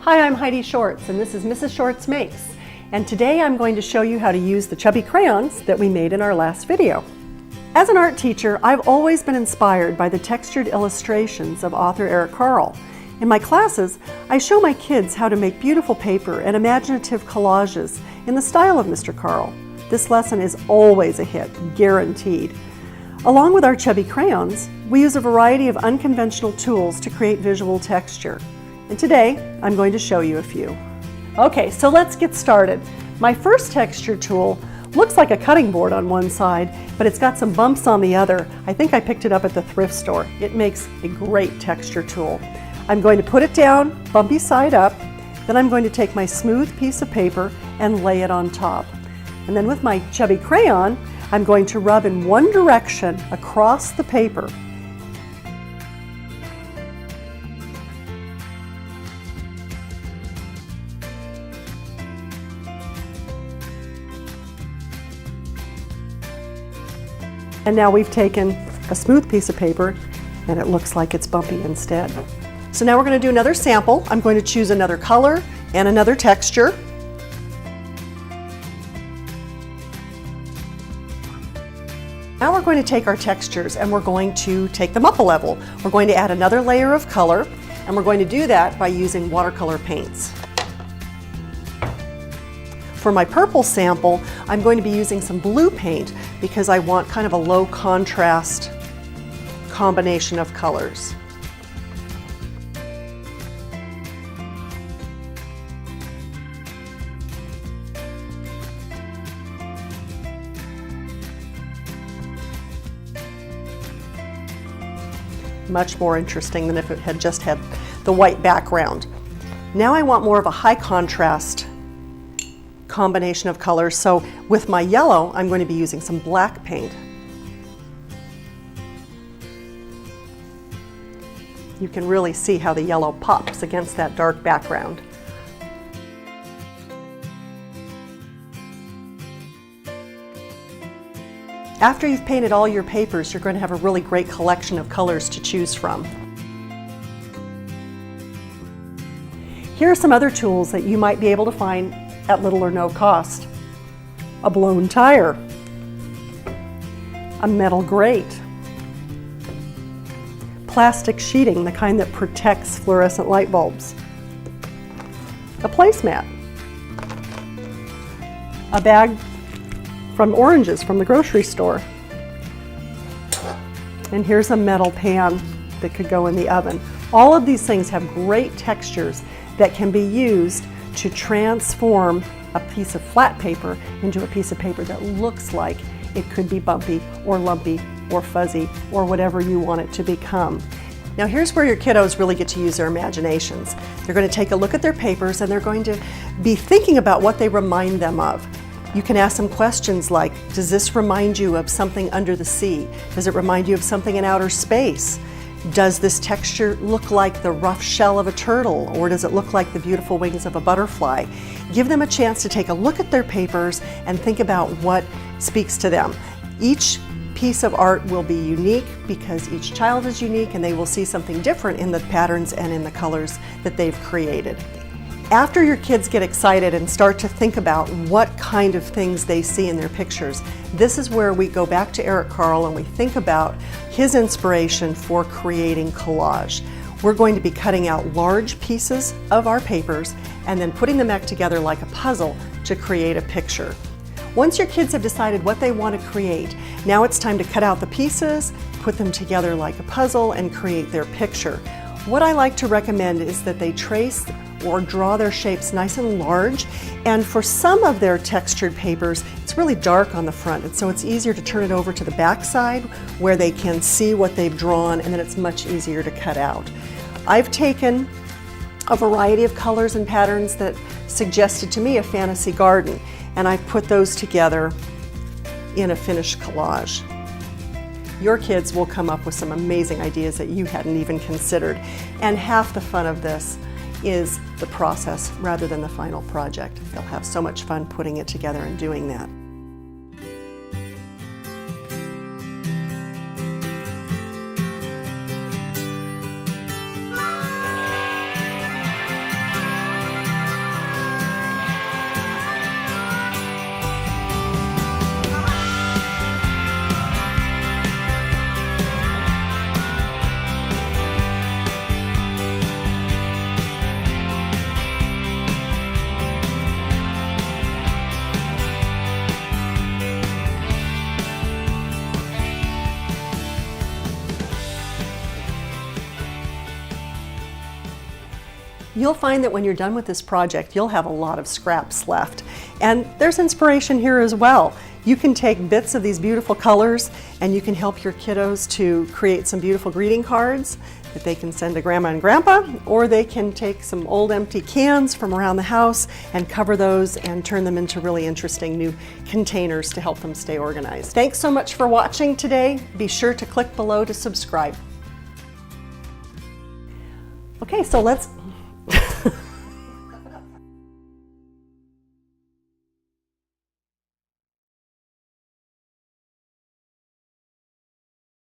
Hi, I'm Heidi Shorts, and this is Mrs. Shorts Makes. And today I'm going to show you how to use the chubby crayons that we made in our last video. As an art teacher, I've always been inspired by the textured illustrations of author Eric Carle. In my classes, I show my kids how to make beautiful paper and imaginative collages in the style of Mr. Carle. This lesson is always a hit, guaranteed. Along with our chubby crayons, we use a variety of unconventional tools to create visual texture. And today, I'm going to show you a few. Okay, so let's get started. My first texture tool looks like a cutting board on one side, but it's got some bumps on the other. I think I picked it up at the thrift store. It makes a great texture tool. I'm going to put it down, bumpy side up, then I'm going to take my smooth piece of paper and lay it on top. And then with my chubby crayon, I'm going to rub in one direction across the paper. And now we've taken a smooth piece of paper and it looks like it's bumpy instead. So now we're going to do another sample. I'm going to choose another color and another texture. Now we're going to take our textures and we're going to take them up a level. We're going to add another layer of color, and we're going to do that by using watercolor paints. For my purple sample, I'm going to be using some blue paint because I want kind of a low contrast combination of colors. Much more interesting than if it had just had the white background. Now I want more of a high contrast combination of colors, so with my yellow I'm going to be using some black paint. You can really see how the yellow pops against that dark background. After you've painted all your papers, you're going to have a really great collection of colors to choose from. Here are some other tools that you might be able to find at little or no cost. A blown tire, a metal grate, plastic sheeting, the kind that protects fluorescent light bulbs, a placemat, a bag from oranges from the grocery store. And here's a metal pan that could go in the oven. All of these things have great textures that can be used to transform a piece of flat paper into a piece of paper that looks like it could be bumpy or lumpy or fuzzy or whatever you want it to become. Now here's where your kiddos really get to use their imaginations. They're going to take a look at their papers and they're going to be thinking about what they remind them of. You can ask them questions like, does this remind you of something under the sea? Does it remind you of something in outer space? Does this texture look like the rough shell of a turtle, or does it look like the beautiful wings of a butterfly? Give them a chance to take a look at their papers and think about what speaks to them. Each piece of art will be unique because each child is unique and they will see something different in the patterns and in the colors that they've created. After your kids get excited and start to think about what kind of things they see in their pictures, this is where we go back to Eric Carle and we think about his inspiration for creating collage. We're going to be cutting out large pieces of our papers and then putting them back together like a puzzle to create a picture. Once your kids have decided what they want to create, now it's time to cut out the pieces, put them together like a puzzle, and create their picture. What I like to recommend is that they trace or draw their shapes nice and large, and for some of their textured papers it's really dark on the front, and so it's easier to turn it over to the back side where they can see what they've drawn, and then it's much easier to cut out. I've taken a variety of colors and patterns that suggested to me a fantasy garden, and I've put those together in a finished collage. Your kids will come up with some amazing ideas that you hadn't even considered, and half the fun of this is the process rather than the final project. They'll have so much fun putting it together and doing that. You'll find that when you're done with this project, you'll have a lot of scraps left. And there's inspiration here as well. You can take bits of these beautiful colors and you can help your kiddos to create some beautiful greeting cards that they can send to Grandma and Grandpa, or they can take some old empty cans from around the house and cover those and turn them into really interesting new containers to help them stay organized. Thanks so much for watching today. Be sure to click below to subscribe. Okay, so let's